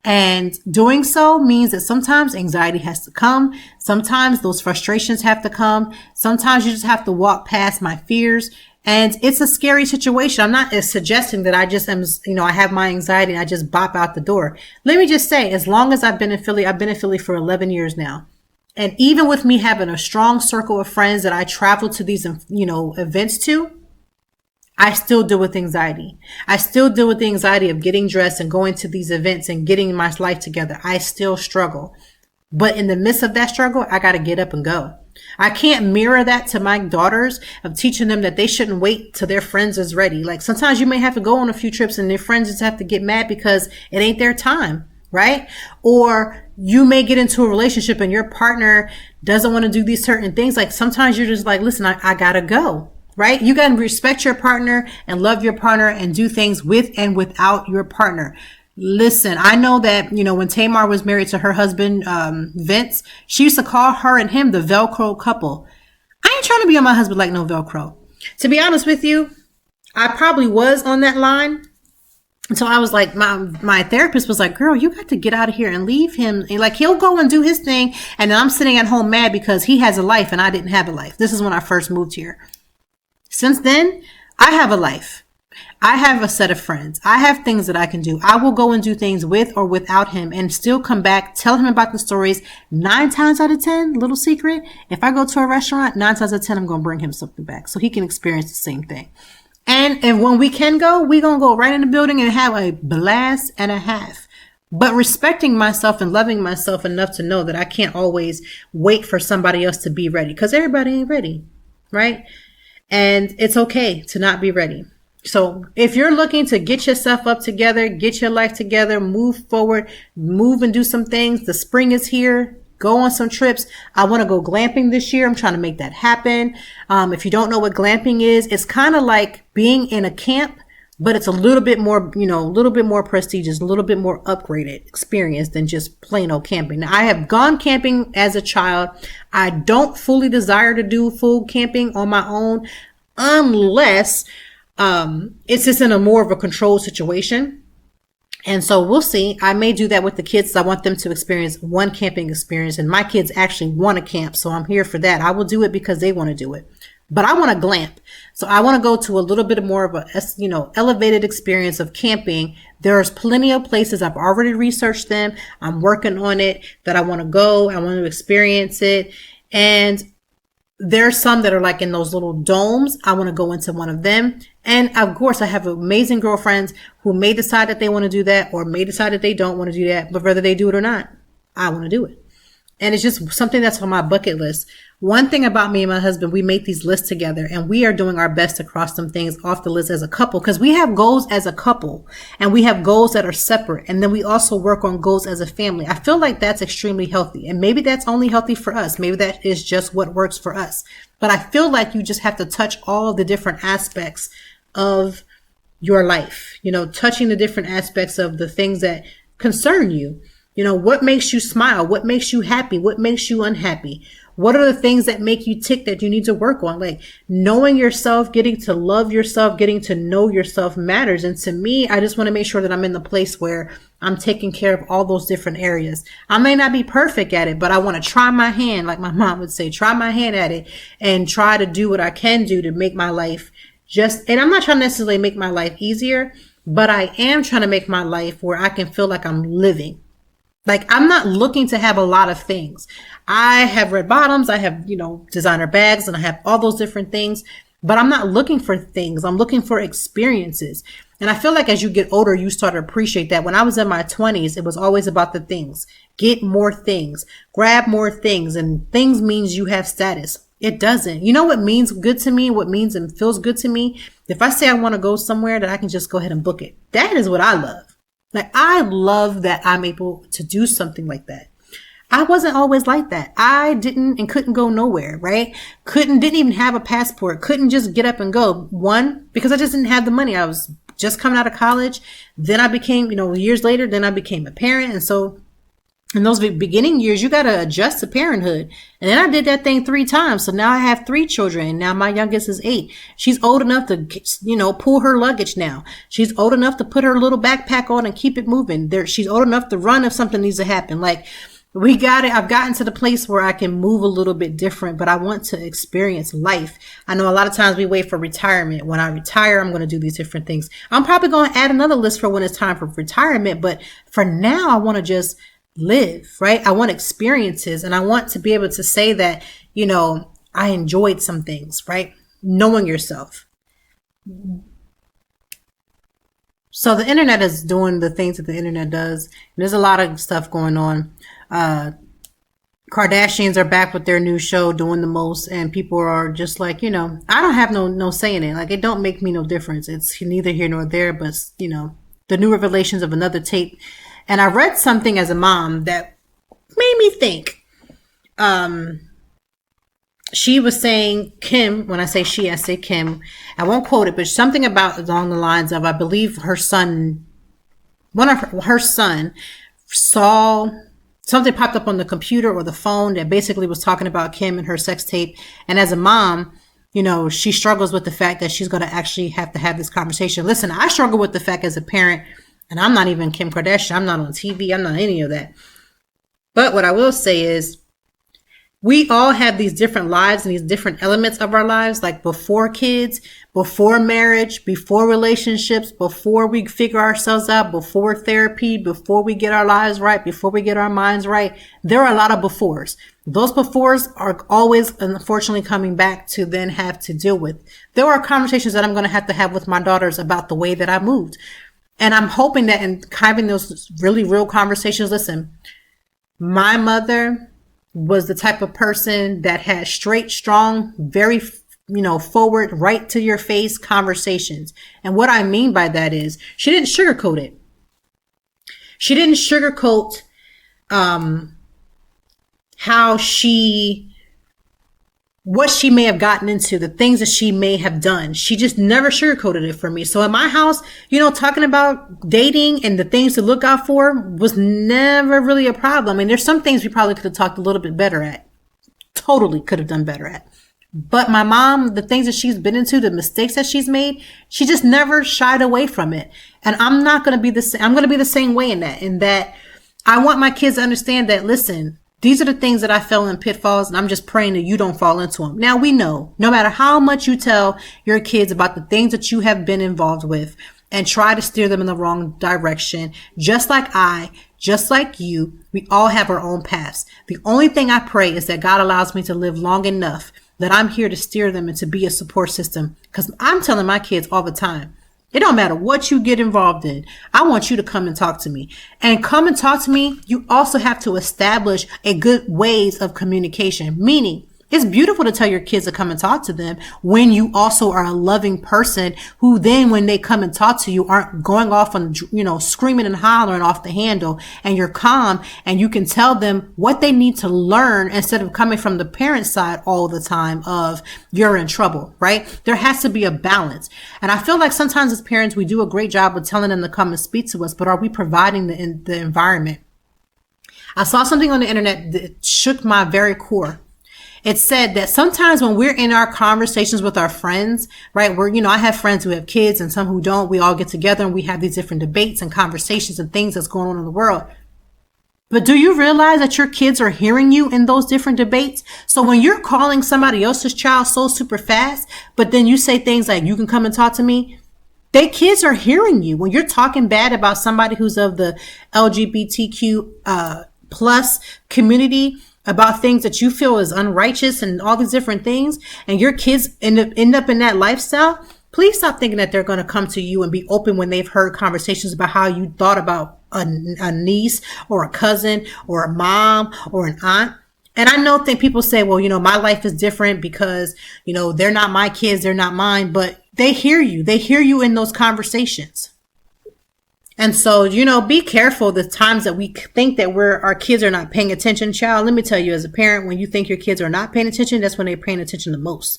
And doing so means that sometimes anxiety has to come. Sometimes those frustrations have to come. Sometimes you just have to walk past my fears. And it's a scary situation. I'm not suggesting that I just am, I have my anxiety and I just bop out the door. Let me just say, as long as I've been in Philly for 11 years now. And even with me having a strong circle of friends that I travel to these, events to, I still deal with anxiety. I still deal with the anxiety of getting dressed and going to these events and getting my life together. I still struggle. But in the midst of that struggle, I got to get up and go. I can't mirror that to my daughters of teaching them that they shouldn't wait till their friends is ready. Like, sometimes you may have to go on a few trips and their friends just have to get mad because it ain't their time, right? Or you may get into a relationship and your partner doesn't want to do these certain things. Like, sometimes you're just like, listen, I got to go. Right? You got to respect your partner and love your partner and do things with and without your partner. Listen, I know that, when Tamar was married to her husband, Vince, she used to call her and him the Velcro couple. I ain't trying to be on my husband like no Velcro. To be honest with you, I probably was on that line. So I was like, my therapist was like, girl, you got to get out of here and leave him. And like, he'll go and do his thing. And then I'm sitting at home mad because he has a life and I didn't have a life. This is when I first moved here. Since then, I have a life. I have a set of friends. I have things that I can do. I will go and do things with or without him and still come back, tell him about the stories. 9 times out of 10, little secret, if I go to a restaurant, 9 times out of 10, I'm going to bring him something back so he can experience the same thing. And when we can go, we're going to go right in the building and have a blast and a half. But respecting myself and loving myself enough to know that I can't always wait for somebody else to be ready because everybody ain't ready, right? And it's okay to not be ready. So if you're looking to get yourself up together, get your life together, move forward, move and do some things. The spring is here. Go on some trips. I want to go glamping this year. I'm trying to make that happen. If you don't know what glamping is, it's kind of like being in a camp, but it's a little bit more, a little bit more prestigious, a little bit more upgraded experience than just plain old camping. Now, I have gone camping as a child. I don't fully desire to do full camping on my own unless it's just in a more of a controlled situation. And so we'll see. I may do that with the kids. I want them to experience one camping experience, and my kids actually want to camp. So I'm here for that. I will do it because they want to do it. But I want to glamp. So I want to go to a little bit more of a, elevated experience of camping. There's plenty of places. I've already researched them. I'm working on it that I want to go. I want to experience it. And there's some that are like in those little domes. I want to go into one of them. And of course, I have amazing girlfriends who may decide that they want to do that or may decide that they don't want to do that. But whether they do it or not, I want to do it. And it's just something that's on my bucket list. One thing about me and my husband, we make these lists together and we are doing our best to cross some things off the list as a couple, because we have goals as a couple and we have goals that are separate. And then we also work on goals as a family. I feel like that's extremely healthy. And maybe that's only healthy for us. Maybe that is just what works for us. But I feel like you just have to touch all of the different aspects of your life, touching the different aspects of the things that concern you. What makes you smile? What makes you happy? What makes you unhappy? What are the things that make you tick that you need to work on? Like knowing yourself, getting to love yourself, getting to know yourself matters. And to me, I just want to make sure that I'm in the place where I'm taking care of all those different areas. I may not be perfect at it, but I want to try my hand, like my mom would say, try my hand at it and try to do what I can do to make my life and I'm not trying to necessarily make my life easier, but I am trying to make my life where I can feel like I'm living. Like I'm not looking to have a lot of things. I have red bottoms. I have, designer bags and I have all those different things, but I'm not looking for things. I'm looking for experiences. And I feel like as you get older, you start to appreciate that. When I was in my 20s, it was always about the things. Get more things, grab more things, and things means you have status. It doesn't. You know what means good to me? What means and feels good to me? If I say I want to go somewhere, that I can just go ahead and book it. That is what I love. Like, I love that I'm able to do something like that. I wasn't always like that. I didn't and couldn't go nowhere, right? Didn't even have a passport. Couldn't just get up and go. One, because I just didn't have the money. I was just coming out of college. Then I became, years later, then I became a parent. And so in those beginning years, you got to adjust to parenthood. And then I did that thing 3 times. So now I have 3 children. And now my youngest is 8. She's old enough to, pull her luggage now. She's old enough to put her little backpack on and keep it moving. She's old enough to run if something needs to happen. Like, we got it. I've gotten to the place where I can move a little bit different, but I want to experience life. I know a lot of times we wait for retirement. When I retire, I'm going to do these different things. I'm probably going to add another list for when it's time for retirement. But for now, I want to just live, right? I want experiences and I want to be able to say that, I enjoyed some things, right? Knowing yourself. So the internet is doing the things that the internet does. And there's a lot of stuff going on. Kardashians are back with their new show doing the most, and people are just like, I don't have no say in it. Like, it don't make me no difference. It's neither here nor there, but the new revelations of another tape. And I read something as a mom that made me think. She was saying, Kim, when I say she, I say Kim. I won't quote it, but something along the lines of, I believe her son saw something popped up on the computer or the phone that basically was talking about Kim and her sex tape. And as a mom, she struggles with the fact that she's going to actually have to have this conversation. Listen, I struggle with the fact as a parent, and I'm not even Kim Kardashian. I'm not on TV. I'm not any of that. But what I will say is, we all have these different lives and these different elements of our lives, like before kids, before marriage, before relationships, before we figure ourselves out, before therapy, before we get our lives right, before we get our minds right. There are a lot of befores. Those befores are always, unfortunately, coming back to then have to deal with. There are conversations that I'm going to have with my daughters about the way that I moved. And I'm hoping that in having those really real conversations, listen, my mother was the type of person that had straight, strong, very, forward, right to your face conversations. And what I mean by that is she didn't sugarcoat it. She didn't sugarcoat, what she may have gotten into, the things that she may have done. She just never sugarcoated it for me. So in my house, talking about dating and the things to look out for was never really a problem. I mean, there's some things we probably could have talked a little bit better at. Totally could have done better at. But my mom, the things that she's been into, the mistakes that she's made, she just never shied away from it. And I'm not going to be the same. I'm going to be the same way in that I want my kids to understand that, listen, these are the things that I fell in pitfalls, and I'm just praying that you don't fall into them. Now, we know no matter how much you tell your kids about the things that you have been involved with and try to steer them in the wrong direction, just like you, we all have our own paths. The only thing I pray is that God allows me to live long enough that I'm here to steer them and to be a support system. Because I'm telling my kids all the time, It don't matter what you get involved in. I want you to come and talk to me. And come and talk to me, you also have to establish a good ways of communication. Meaning, it's beautiful to tell your kids to come and talk to them when you also are a loving person who then when they come and talk to you aren't going off on, screaming and hollering off the handle, and you're calm and you can tell them what they need to learn instead of coming from the parent side all the time of you're in trouble, right? There has to be a balance. And I feel like sometimes as parents, we do a great job of telling them to come and speak to us, but are we providing the environment? I saw something on the internet that shook my very core. It said that sometimes when we're in our conversations with our friends, right, I have friends who have kids and some who don't. We all get together and we have these different debates and conversations and things that's going on in the world. But do you realize that your kids are hearing you in those different debates? So when you're calling somebody else's child so super fast, but then you say things like, you can come and talk to me, their kids are hearing you. When you're talking bad about somebody who's of the LGBTQ plus community, about things that you feel is unrighteous and all these different things, and your kids end up in that lifestyle, please stop thinking that they're going to come to you and be open when they've heard conversations about how you thought about a niece or a cousin or a mom or an aunt. And I think people say, well, my life is different because, they're not my kids, they're not mine, but they hear you. They hear you in those conversations. And so, be careful the times that we think that our kids are not paying attention. Child, let me tell you, as a parent, when you think your kids are not paying attention, that's when they're paying attention the most.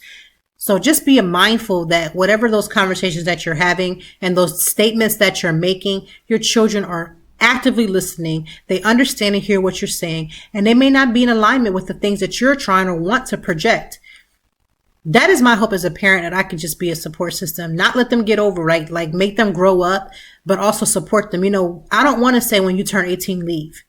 So just be mindful that whatever those conversations that you're having and those statements that you're making, your children are actively listening. They understand and hear what you're saying, and they may not be in alignment with the things that you're trying or want to project. That is my hope as a parent, that I can just be a support system, not let them get over, right? Like make them grow up, but also support them. I don't want to say when you turn 18, leave.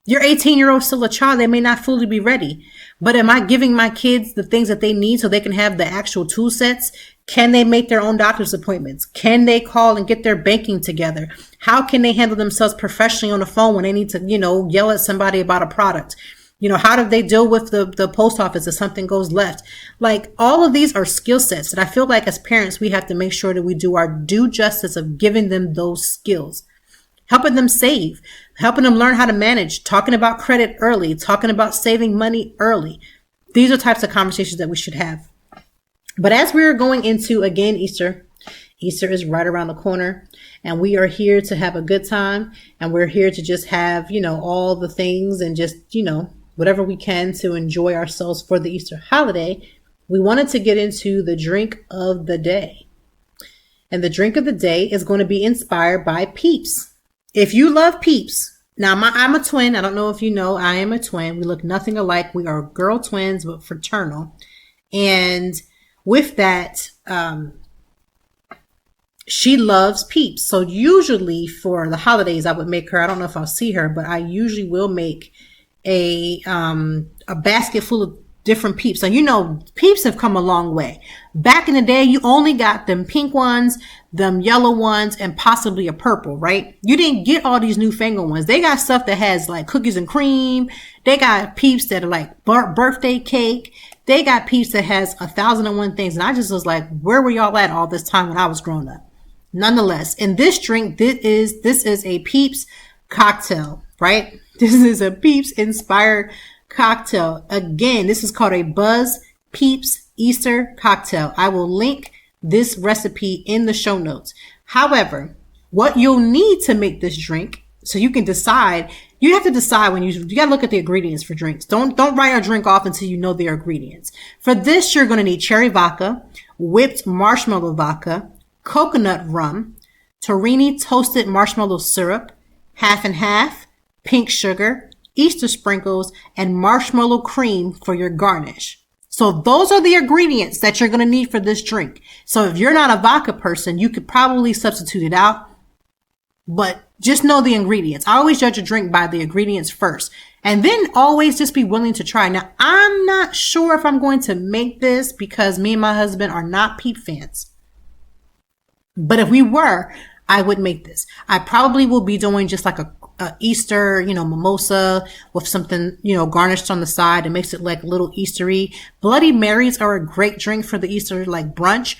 Your 18-year-old still a child. They may not fully be ready, but am I giving my kids the things that they need so they can have the actual tool sets? Can they make their own doctor's appointments? Can they call and get their banking together? How can they handle themselves professionally on the phone when they need to, yell at somebody about a product? How do they deal with the post office if something goes left? Like all of these are skill sets that I feel like as parents, we have to make sure that we do our due justice of giving them those skills, helping them save, helping them learn how to manage, talking about credit early, talking about saving money early. These are types of conversations that we should have. But as we're going into, again, Easter is right around the corner, and we are here to have a good time, and we're here to just have, all the things and just, whatever we can to enjoy ourselves for the Easter holiday. We wanted to get into the drink of the day. And the drink of the day is going to be inspired by Peeps. If you love Peeps, now I'm a twin. I don't know if you know, I am a twin. We look nothing alike. We are girl twins, but fraternal. And with that, she loves Peeps. So usually for the holidays, I would make her, I don't know if I'll see her, but I usually will make a basket full of different Peeps. So, Peeps have come a long way. Back in the day, you only got them pink ones, them yellow ones, and possibly a purple, right? You didn't get all these newfangled ones. They got stuff that has like cookies and cream. They got Peeps that are like birthday cake. They got Peeps that has 1,001 things. And I just was like, where were y'all at all this time when I was growing up? Nonetheless, in this drink, this is a Peeps cocktail, right? This is a Peeps inspired cocktail. Again, this is called a Buzz Peeps Easter cocktail. I will link this recipe in the show notes. However, what you'll need to make this drink, so you can decide, you have to decide when you got to look at the ingredients for drinks. Don't write a drink off until you know their ingredients. For this, you're going to need cherry vodka, whipped marshmallow vodka, coconut rum, Torini toasted marshmallow syrup, half and half, pink sugar, Easter sprinkles, and marshmallow cream for your garnish. So those are the ingredients that you're going to need for this drink. So if you're not a vodka person, you could probably substitute it out, but just know the ingredients. I always judge a drink by the ingredients first, and then always just be willing to try. Now, I'm not sure if I'm going to make this because me and my husband are not Peep fans, but if we were, I would make this. I probably will be doing just like a Easter, mimosa with something, garnished on the side. It makes it like a little Eastery. Bloody Marys are a great drink for the Easter, like brunch.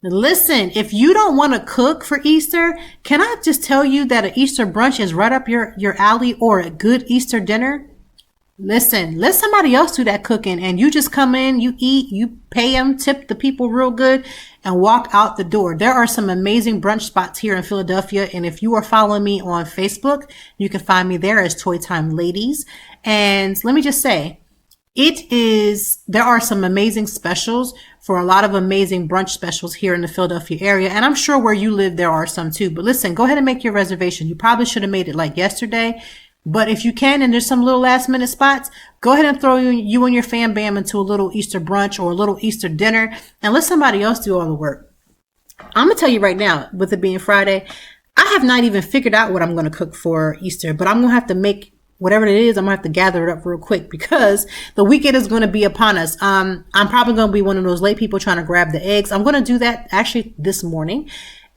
Listen, if you don't want to cook for Easter, can I just tell you that an Easter brunch is right up your alley, or a good Easter dinner? Listen, let somebody else do that cooking, and you just come in, you eat, you pay them, tip the people real good, and walk out the door. There are some amazing brunch spots here in Philadelphia, and if you are following me on Facebook, you can find me there as Toy Time Ladies. And let me just say, there are some amazing specials for a lot of amazing brunch specials here in the Philadelphia area. And I'm sure where you live, there are some too. But listen, go ahead and make your reservation. You probably should have made it like yesterday. But if you can, and there's some little last minute spots, go ahead and throw you and your fam bam into a little Easter brunch or a little Easter dinner, and let somebody else do all the work. I'm going to tell you right now, with it being Friday, I have not even figured out what I'm going to cook for Easter, but I'm going to have to make whatever it is. I'm going to have to gather it up real quick because the weekend is going to be upon us. I'm probably going to be one of those late people trying to grab the eggs. I'm going to do that actually this morning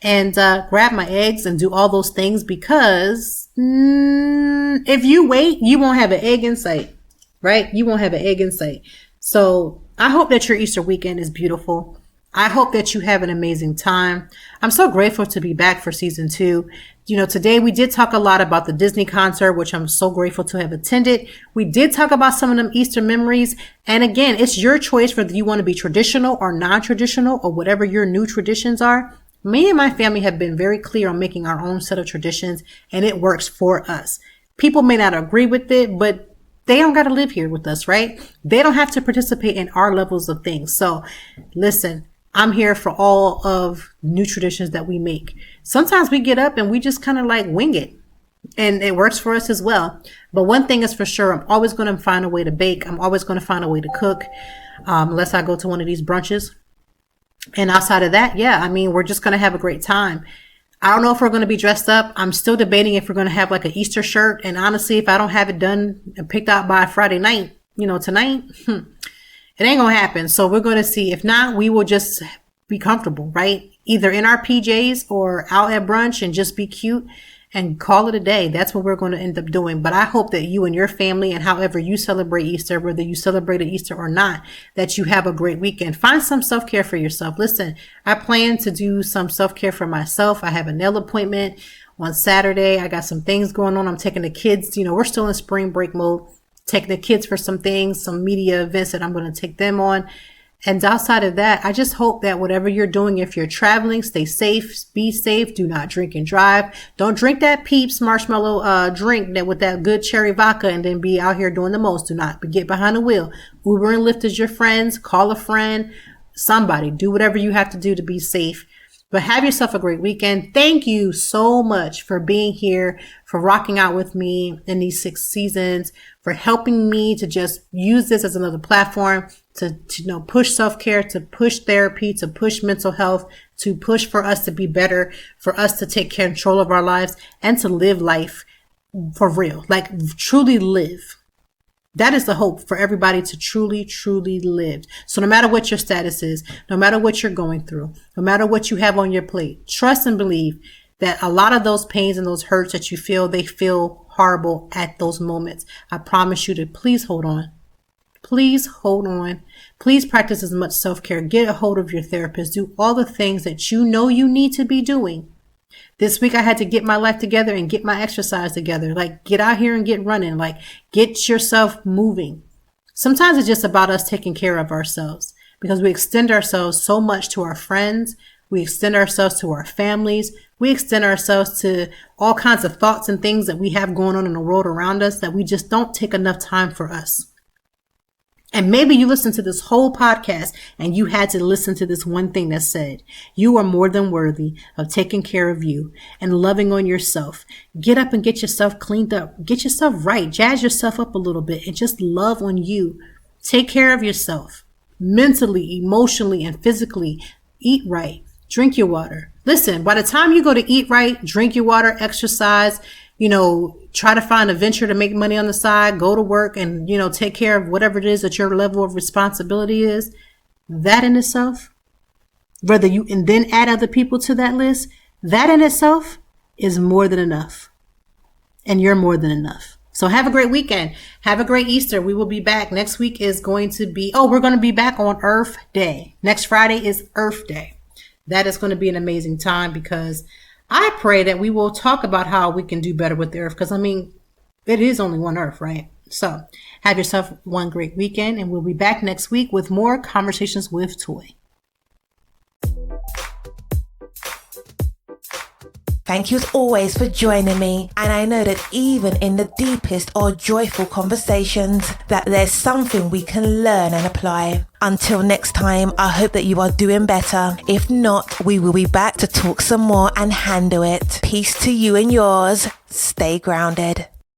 and grab my eggs and do all those things because if you wait, you won't have an egg in sight, right? You won't have an egg in sight. So I hope that your Easter weekend is beautiful. I hope that you have an amazing time. I'm so grateful to be back for season 2. You know, today we did talk a lot about the Disney concert, which I'm so grateful to have attended. We did talk about some of them Easter memories. And again, it's your choice whether you want to be traditional or non-traditional or whatever your new traditions are. Me and my family have been very clear on making our own set of traditions, and it works for us. People may not agree with it, but they don't got to live here with us, right? They don't have to participate in our levels of things. So listen, I'm here for all of new traditions that we make. Sometimes we get up and we just kind of like wing it, and it works for us as well. But one thing is for sure, I'm always going to find a way to bake. I'm always going to find a way to cook, unless I go to one of these brunches. And outside of that, yeah, I mean, we're just going to have a great time. I don't know if we're going to be dressed up. I'm still debating if we're going to have like an Easter shirt. And honestly, if I don't have it done and picked out by Friday night, tonight, it ain't going to happen. So we're going to see. If not, we will just be comfortable, right? Either in our PJs or out at brunch and just be cute and call it a day. That's what we're going to end up doing. But I hope that you and your family, and however you celebrate Easter, whether you celebrate Easter or not, that you have a great weekend. Find some self-care for yourself. Listen, I plan to do some self-care for myself. I have a nail appointment on Saturday. I got some things going on. I'm taking the kids, we're still in spring break mode, taking the kids for some things, some media events that I'm going to take them on. And outside of that, I just hope that whatever you're doing, if you're traveling, stay safe, be safe, do not drink and drive. Don't drink that Peeps marshmallow drink that with that good cherry vodka and then be out here doing the most. Do not get behind the wheel. Uber and Lyft is your friends. Call a friend, somebody. Do whatever you have to do to be safe. But have yourself a great weekend. Thank you so much for being here, for rocking out with me in these 6 seasons, for helping me to just use this as another platform to push self-care, to push therapy, to push mental health, to push for us to be better, for us to take control of our lives and to live life for real, like truly live. That is the hope for everybody, to truly, truly live. So no matter what your status is, no matter what you're going through, no matter what you have on your plate, trust and believe that a lot of those pains and those hurts that you feel, they feel horrible at those moments. I promise you to please hold on. Please hold on. Please practice as much self-care. Get a hold of your therapist. Do all the things that you know you need to be doing. This week I had to get my life together and get my exercise together. Like, get out here and get running. Like, get yourself moving. Sometimes it's just about us taking care of ourselves, because we extend ourselves so much to our friends. We extend ourselves to our families. We extend ourselves to all kinds of thoughts and things that we have going on in the world around us, that we just don't take enough time for us. And maybe you listened to this whole podcast and you had to listen to this one thing that said, you are more than worthy of taking care of you and loving on yourself. Get up and get yourself cleaned up. Get yourself right. Jazz yourself up a little bit and just love on you. Take care of yourself mentally, emotionally, and physically. Eat right. Drink your water. Listen, by the time you go to eat right, drink your water, exercise, try to find a venture to make money on the side, go to work and, take care of whatever it is that your level of responsibility is. That in itself, whether you, and then add other people to that list, that in itself is more than enough. And you're more than enough. So have a great weekend. Have a great Easter. We will be back. Next week is going to be, we're going to be back on Earth Day. Next Friday is Earth Day. That is going to be an amazing time, because I pray that we will talk about how we can do better with the earth, because I mean, it is only one earth, right? So have yourself one great weekend, and we'll be back next week with more Conversations with Toy. Thank you as always for joining me, and I know that even in the deepest or joyful conversations that there's something we can learn and apply. Until next time, I hope that you are doing better. If not, we will be back to talk some more and handle it. Peace to you and yours. Stay grounded.